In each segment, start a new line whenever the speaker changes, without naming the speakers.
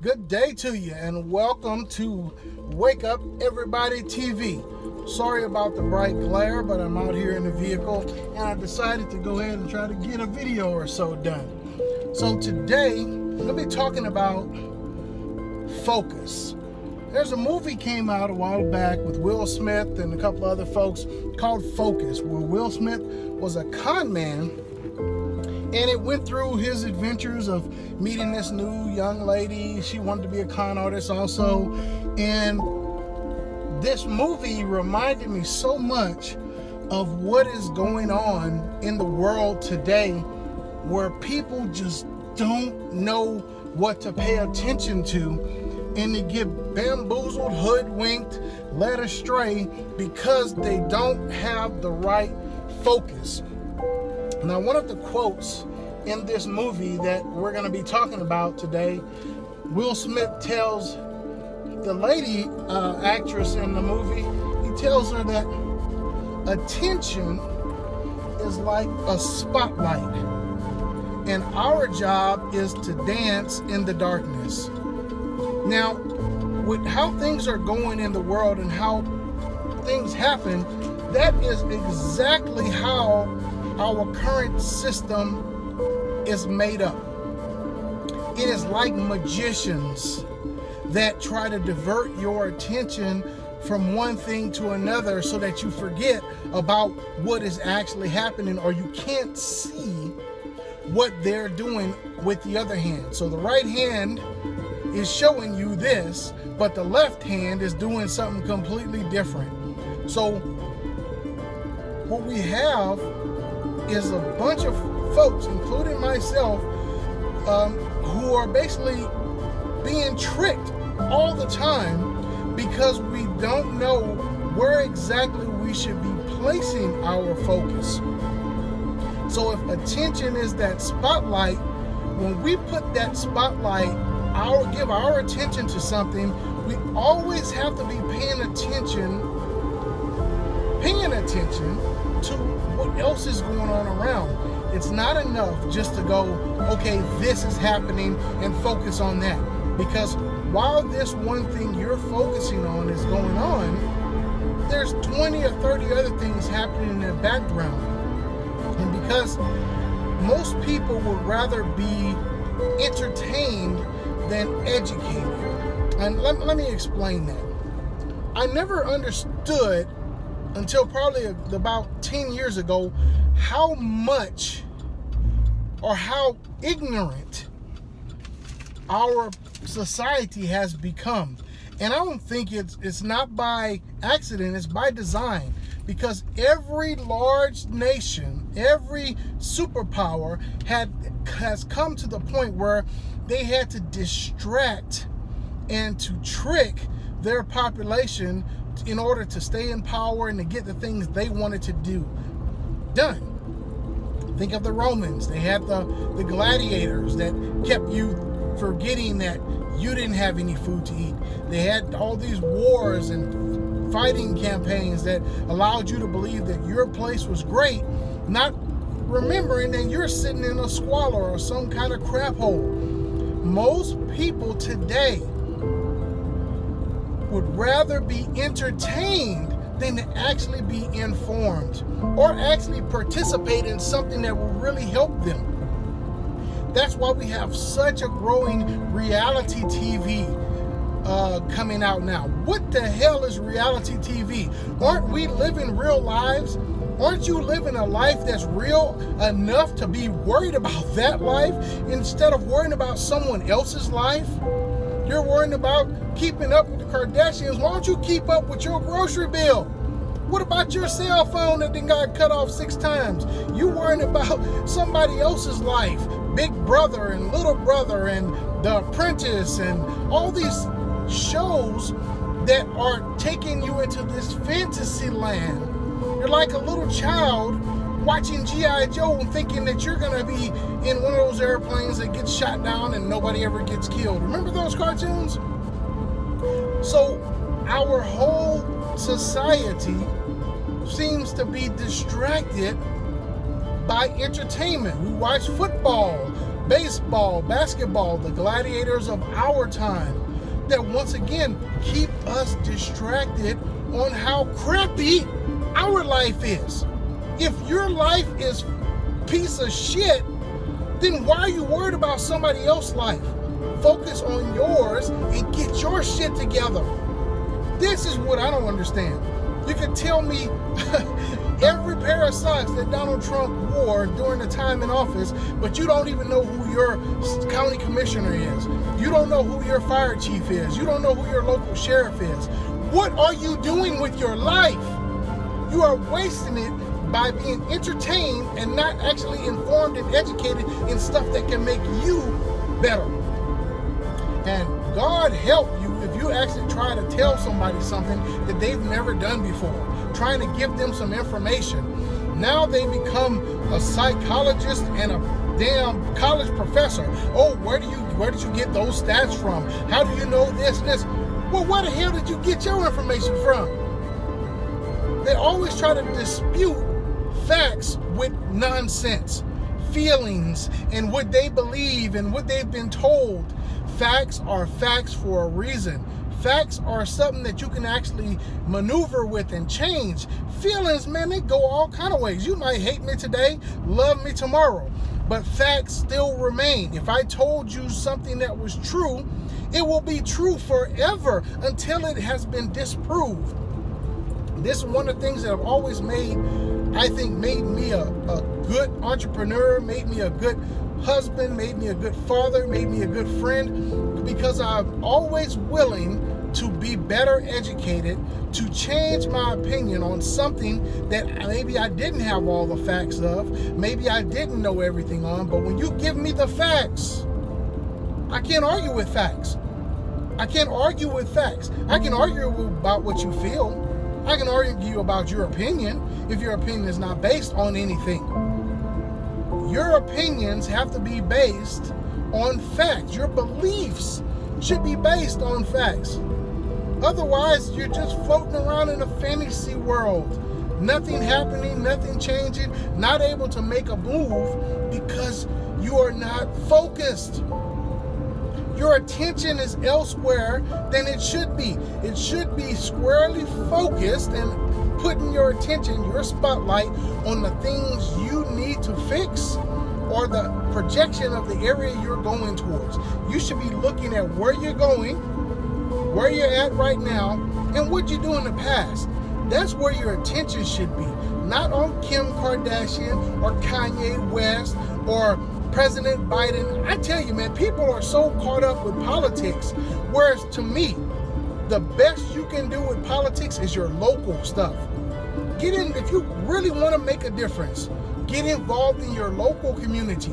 Good day to you, and welcome to Wake Up Everybody TV. Sorry about the bright glare, but I'm out here in the vehicle and I decided to go ahead and try to get a video or so done. So today, I'm going to be talking about focus. There's a movie came out a while back with Will Smith and a couple other folks called Focus, where Will Smith was a con man. And it went through his adventures of meeting this new young lady. She wanted to be a con artist also. And this movie reminded me so much of what is going on in the world today, where people just don't know what to pay attention to. And they get bamboozled, hoodwinked, led astray because they don't have the right focus. Now, one of the quotes in this movie that we're going to be talking about today, Will Smith tells the lady actress in the movie, he tells her that attention is like a spotlight, and our job is to dance in the darkness. Now, with how things are going in the world and how things happen, that is exactly how our current system is made up. It is like magicians that try to divert your attention from one thing to another so that you forget about what is actually happening, or you can't see what they're doing with the other hand. So the right hand is showing you this, but the left hand is doing something completely different. So what we have is a bunch of folks, including myself, who are basically being tricked all the time because we don't know where exactly we should be placing our focus. So if attention is that spotlight, when we put that spotlight, give our attention to something, we always have to be paying attention to what else is going on around. It's not enough just to go, okay, this is happening, and focus on that. Because while this one thing you're focusing on is going on, there's 20 or 30 other things happening in the background. And because most people would rather be entertained than educated. And let me explain that. I never understood until probably about 10 years ago how much or how ignorant our society has become. And I don't think it's not by accident, it's by design, because every large nation, every superpower has come to the point where they had to distract and to trick their population in order to stay in power and to get the things they wanted to do done. Think of the Romans. They had the gladiators that kept you forgetting that you didn't have any food to eat. They had all these wars and fighting campaigns that allowed you to believe that your place was great, not remembering that you're sitting in a squalor or some kind of crap hole. Most people today would rather be entertained than to actually be informed or actually participate in something that will really help them. That's why we have such a growing reality TV coming out now. What the hell is reality TV? Aren't we living real lives? Aren't you living a life that's real enough to be worried about that life instead of worrying about someone else's life? You're worrying about keeping up with the Kardashians. Why don't you keep up with your grocery bill? What about your cell phone that then got cut off 6 times? You worrying about somebody else's life. Big Brother and Little Brother and The Apprentice and all these shows that are taking you into this fantasy land. You're like a little child watching G.I. Joe and thinking that you're going to be in one of those airplanes that gets shot down and nobody ever gets killed. Remember those cartoons? So our whole society seems to be distracted by entertainment. We watch football, baseball, basketball, the gladiators of our time, that once again keep us distracted on how crappy our life is. If your life is piece of shit, then why are you worried about somebody else's life? Focus on yours and get your shit together. This is what I don't understand. You can tell me every pair of socks that Donald Trump wore during the time in office, but you don't even know who your county commissioner is. You don't know who your fire chief is. You don't know who your local sheriff is. What are you doing with your life? You are wasting it by being entertained and not actually informed and educated in stuff that can make you better. And God help you if you actually try to tell somebody something that they've never done before, trying to give them some information. Now they become a psychologist and a damn college professor. Oh, where did you get those stats from? How do you know this and this? Well, where the hell did you get your information from? They always try to dispute facts with nonsense, feelings, and what they believe and what they've been told. Facts are facts for a reason. Facts are something that you can actually maneuver with and change. Feelings, man, they go all kind of ways. You might hate me today, love me tomorrow, but facts still remain. If I told you something that was true, it will be true forever until it has been disproved. This is one of the things that have always made me a good entrepreneur, made me a good husband, made me a good father, made me a good friend, because I'm always willing to be better educated, to change my opinion on something that maybe I didn't have all the facts of, maybe I didn't know everything on, but when you give me the facts, I can't argue with facts. I can't argue with facts. I can argue about what you feel. I can argue about your opinion if your opinion is not based on anything. Your opinions have to be based on facts. Your beliefs should be based on facts. Otherwise, you're just floating around in a fantasy world. Nothing happening, nothing changing, not able to make a move because you are not focused. Your attention is elsewhere than it should be. It should be squarely focused and putting your attention, your spotlight on the things you need to fix or the projection of the area you're going towards. You should be looking at where you're going, where you're at right now, and what you do in the past. That's where your attention should be. Not on Kim Kardashian or Kanye West or President Biden. I tell you, man, people are so caught up with politics, whereas to me, the best you can do with politics is your local stuff. Get in, if you really want to make a difference, get involved in your local community.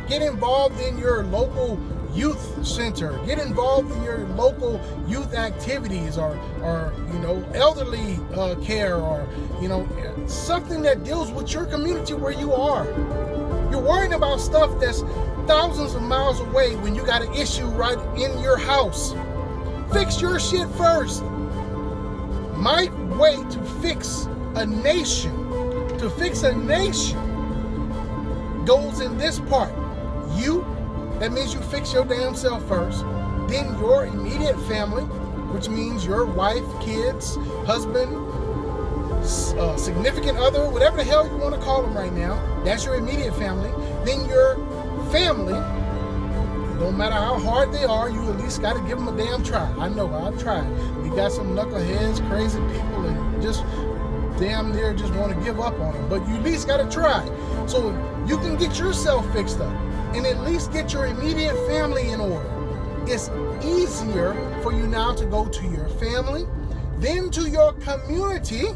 Get involved in your local youth center. Get involved in your local youth activities or elderly care or, something that deals with your community where you are. You're worrying about stuff that's thousands of miles away when you got an issue right in your house. Fix your shit first. My way to fix a nation, goes in this part. That means you fix your damn self first. Then your immediate family, which means your wife, kids, husband, significant other, whatever the hell you want to call them right now, that's your immediate family. Then your family, no matter how hard they are, you at least got to give them a damn try. I know, I've tried. We got some knuckleheads, crazy people, and just damn near just want to give up on them. But you at least got to try. So you can get yourself fixed up and at least get your immediate family in order. It's easier for you now to go to your family, then to your community.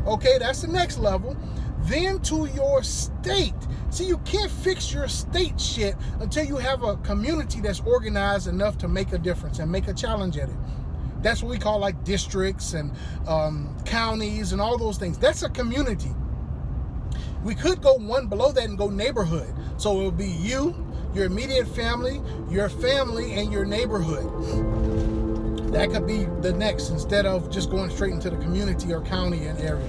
Okay, that's the next level. Then to your state. See, you can't fix your state shit until you have a community that's organized enough to make a difference and make a challenge at it. That's what we call like districts and counties and all those things. That's a community. We could go one below that and go neighborhood. So it would be you, your immediate family, and your neighborhood. That could be the next instead of just going straight into the community or county and area.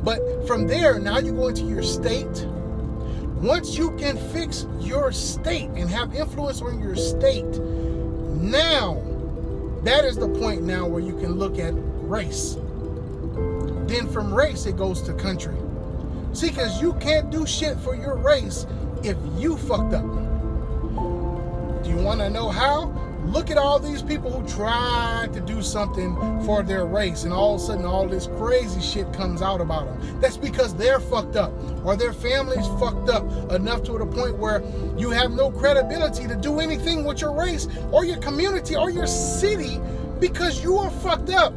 But from there, now you go into your state. Once you can fix your state and have influence on your state, now that is the point now where you can look at race. Then from race, it goes to country. See, because you can't do shit for your race if you fucked up. Do you want to know how? Look at all these people who tried to do something for their race, and all of a sudden all this crazy shit comes out about them. That's because they're fucked up, or their family's fucked up enough to the point where you have no credibility to do anything with your race or your community or your city because you are fucked up.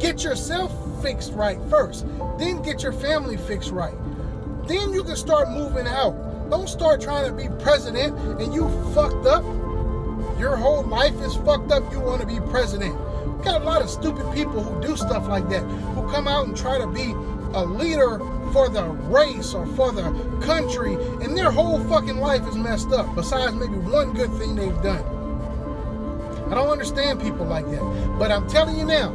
Get yourself fixed right first, then get your family fixed right. Then you can start moving out. Don't start trying to be president and you fucked up. Your whole life is fucked up. You want to be president. We got a lot of stupid people who do stuff like that, who come out and try to be a leader for the race or for the country, and their whole fucking life is messed up, besides maybe one good thing they've done. I don't understand people like that. But I'm telling you now,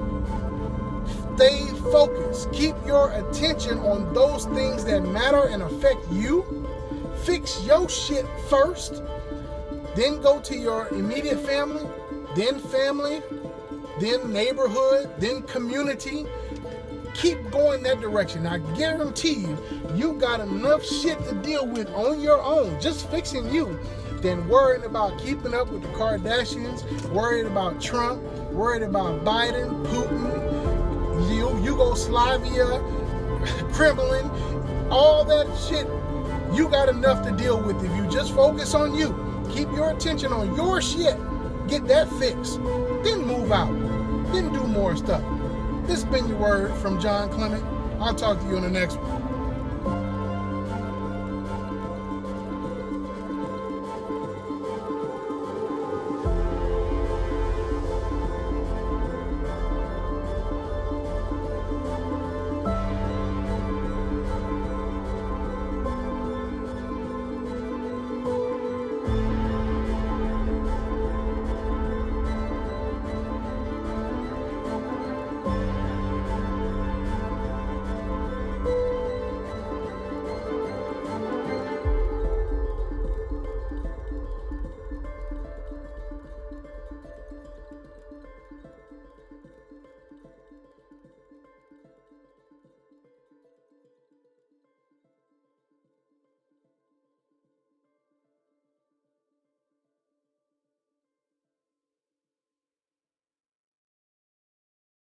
stay focused. Keep your attention on those things that matter and affect you. Fix your shit first. Then go to your immediate family, then neighborhood, then community. Keep going that direction. I guarantee you, you got enough shit to deal with on your own, just fixing you, than worrying about keeping up with the Kardashians, worried about Trump, worried about Biden, Putin, Yugoslavia, Kremlin, all that shit. You got enough to deal with if you just focus on you. Keep your attention on your shit. Get that fixed. Then move out. Then do more stuff. This has been your word from John Clement. I'll talk to you on the next one.